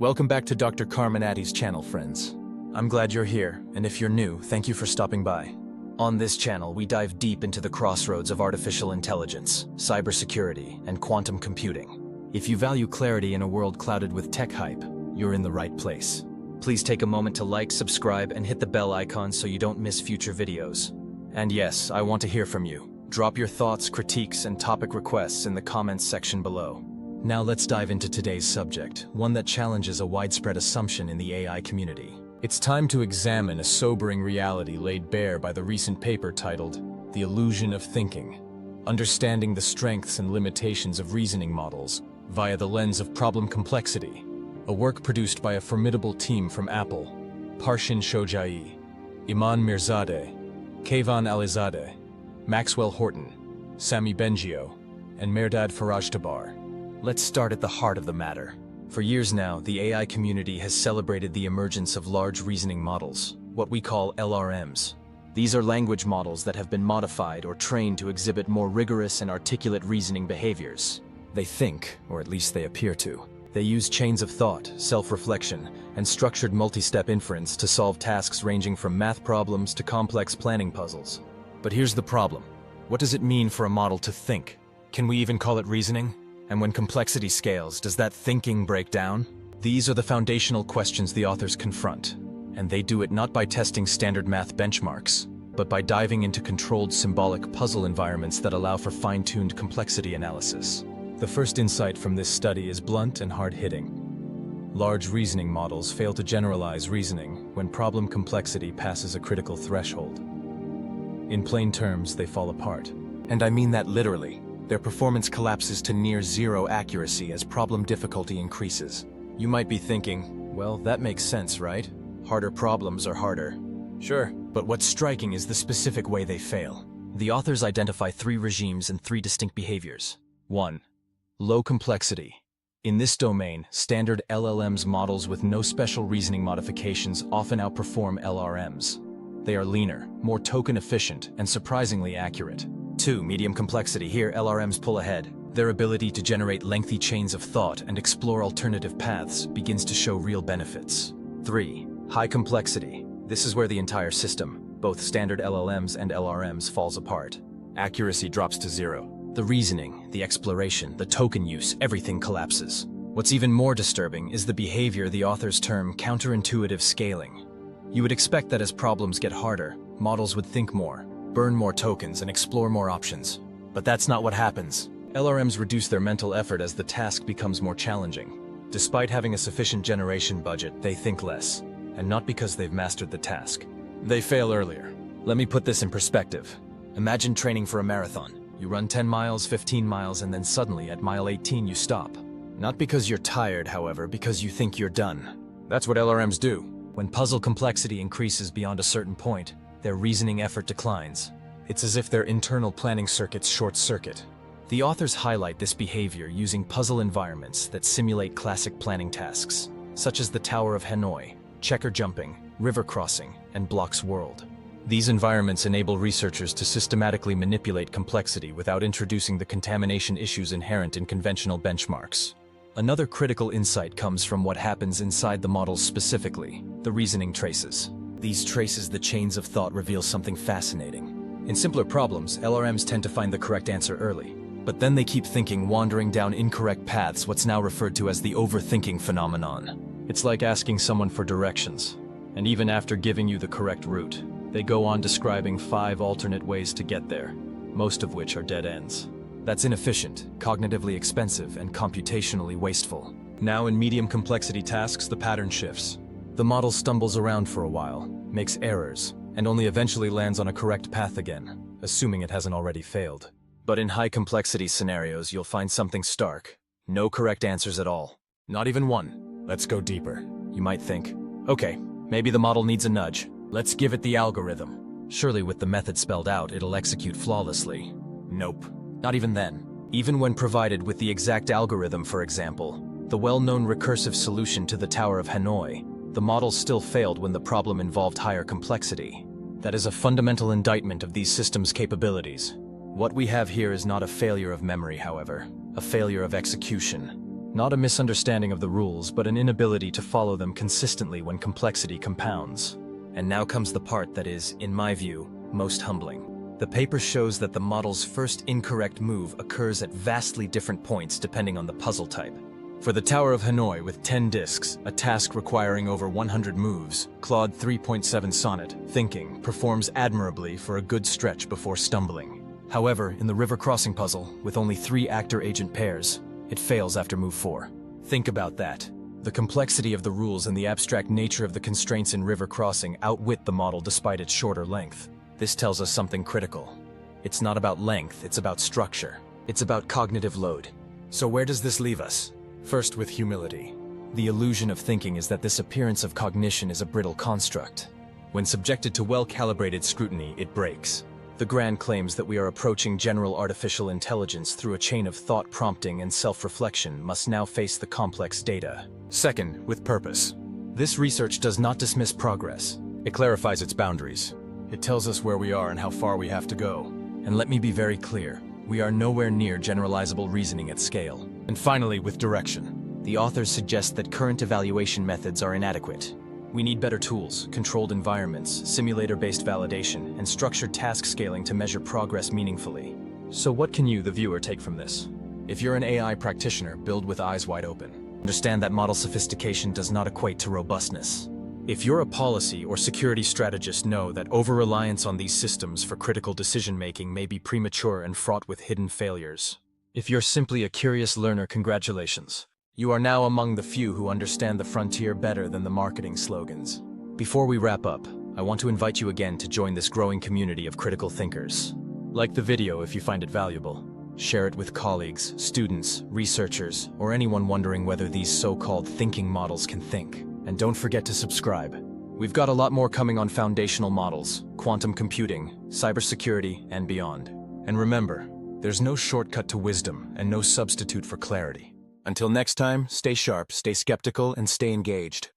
Welcome back to Dr. Carmenatty's channel, friends. I'm glad you're here, and if you're new, thank you for stopping by. On this channel, we dive deep into the crossroads of artificial intelligence, cybersecurity, and quantum computing. If you value clarity in a world clouded with tech hype, you're in the right place. Please take a moment to like, subscribe, and hit the bell icon so you don't miss future videos. And yes, I want to hear from you. Drop your thoughts, critiques, and topic requests in the comments section below. Now let's dive into today's subject, one that challenges a widespread assumption in the AI community. It's time to examine a sobering reality laid bare by the recent paper titled, "The Illusion of Thinking: Understanding the Strengths and Limitations of Reasoning Models via the Lens of Problem Complexity," a work produced by a formidable team from Apple, Shojaee, Iman Mirzadeh, Kayvan Alizadeh, Maxwell Horton, Sami Bengio, and Mirzadeh Farajtabar. Let's start at the heart of the matter. For years now, the AI community has celebrated the emergence of large reasoning models, what we call LRMs. These are language models that have been modified or trained to exhibit more rigorous and articulate reasoning behaviors. They think, or at least they appear to. They use chains of thought, self-reflection, and structured multi-step inference to solve tasks ranging from math problems to complex planning puzzles. But here's the problem. What does it mean for a model to think? Can we even call it reasoning? And when complexity scales, does that thinking break down? These are the foundational questions the authors confront, and they do it not by testing standard math benchmarks, but by diving into controlled symbolic puzzle environments that allow for fine-tuned complexity analysis. The first insight from this study is blunt and hard-hitting. Large reasoning models fail to generalize reasoning when problem complexity passes a critical threshold. In plain terms, they fall apart. And I mean that literally. Their performance collapses to near zero accuracy as problem difficulty increases. You might be thinking, well, that makes sense, right? Harder problems are harder. Sure, but what's striking is the specific way they fail. The authors identify three regimes and three distinct behaviors. 1. Low complexity. In this domain, standard LLMs models with no special reasoning modifications often outperform LRMs. They are leaner, more token efficient, and surprisingly accurate. 2. Medium complexity. Here, LRMs pull ahead. Their ability to generate lengthy chains of thought and explore alternative paths begins to show real benefits. 3. High complexity. This is where the entire system, both standard LLMs and LRMs, falls apart. Accuracy drops to zero. The reasoning, the exploration, the token use, everything collapses. What's even more disturbing is the behavior the authors term counterintuitive scaling. You would expect that as problems get harder, models would think more, burn more tokens, and explore more options. But that's not what happens. LRMs reduce their mental effort as the task becomes more challenging. Despite having a sufficient generation budget, they think less, and not because they've mastered the task. They fail earlier. Let me put this in perspective. Imagine training for a marathon. You run 10 miles, 15 miles, and then suddenly at mile 18 you stop. Not because you're tired, however, because you think you're done. That's what LRMs do. When puzzle complexity increases beyond a certain point, their reasoning effort declines. It's as if their internal planning circuits short-circuit. The authors highlight this behavior using puzzle environments that simulate classic planning tasks, such as the Tower of Hanoi, checker jumping, river crossing, and blocks world. These environments enable researchers to systematically manipulate complexity without introducing the contamination issues inherent in conventional benchmarks. Another critical insight comes from what happens inside the models specifically, the reasoning traces. These traces, the chains of thought, reveal something fascinating. In simpler problems, LRMs tend to find the correct answer early. But then they keep thinking, wandering down incorrect paths, what's now referred to as the overthinking phenomenon. It's like asking someone for directions, and even after giving you the correct route, they go on describing 5 alternate ways to get there, most of which are dead ends. That's inefficient, cognitively expensive, and computationally wasteful. Now in medium complexity tasks, the pattern shifts. The model stumbles around for a while, makes errors, and only eventually lands on a correct path again, assuming it hasn't already failed. But in high complexity scenarios, you'll find something stark. No correct answers at all. Not even one. Let's go deeper. You might think, okay, maybe the model needs a nudge. Let's give it the algorithm. Surely with the method spelled out, it'll execute flawlessly. Nope. Not even then. Even when provided with the exact algorithm, for example, the well-known recursive solution to the Tower of Hanoi, the model still failed when the problem involved higher complexity. That is a fundamental indictment of these systems' capabilities. What we have here is not a failure of memory, however, a failure of execution. Not a misunderstanding of the rules, but an inability to follow them consistently when complexity compounds. And now comes the part that is, in my view, most humbling. The paper shows that the model's first incorrect move occurs at vastly different points depending on the puzzle type. For the Tower of Hanoi with 10 discs, a task requiring over 100 moves, Claude 3.7 Sonnet, Thinking, performs admirably for a good stretch before stumbling. However, in the river crossing puzzle, with only 3 actor-agent pairs, it fails after move 4. Think about that. The complexity of the rules and the abstract nature of the constraints in river crossing outwit the model despite its shorter length. This tells us something critical. It's not about length, it's about structure. It's about cognitive load. So where does this leave us? First, with humility. The illusion of thinking is that this appearance of cognition is a brittle construct. When subjected to well-calibrated scrutiny, it breaks. The Grand claims that we are approaching general artificial intelligence through a chain of thought prompting and self-reflection must now face the complex data. Second, with purpose. This research does not dismiss progress. It clarifies its boundaries. It tells us where we are and how far we have to go. And let me be very clear, we are nowhere near generalizable reasoning at scale. And finally, with direction. The authors suggest that current evaluation methods are inadequate. We need better tools, controlled environments, simulator-based validation, and structured task scaling to measure progress meaningfully. So what can you, the viewer, take from this? If you're an AI practitioner, build with eyes wide open. Understand that model sophistication does not equate to robustness. If you're a policy or security strategist, know that over-reliance on these systems for critical decision-making may be premature and fraught with hidden failures. If you're simply a curious learner, congratulations. You are now among the few who understand the frontier better than the marketing slogans. Before we wrap up, I want to invite you again to join this growing community of critical thinkers. Like the video if you find it valuable. Share it with colleagues, students, researchers, or anyone wondering whether these so-called thinking models can think. And don't forget to subscribe. We've got a lot more coming on foundational models, quantum computing, cybersecurity, and beyond. And remember, there's no shortcut to wisdom and no substitute for clarity. Until next time, stay sharp, stay skeptical, and stay engaged.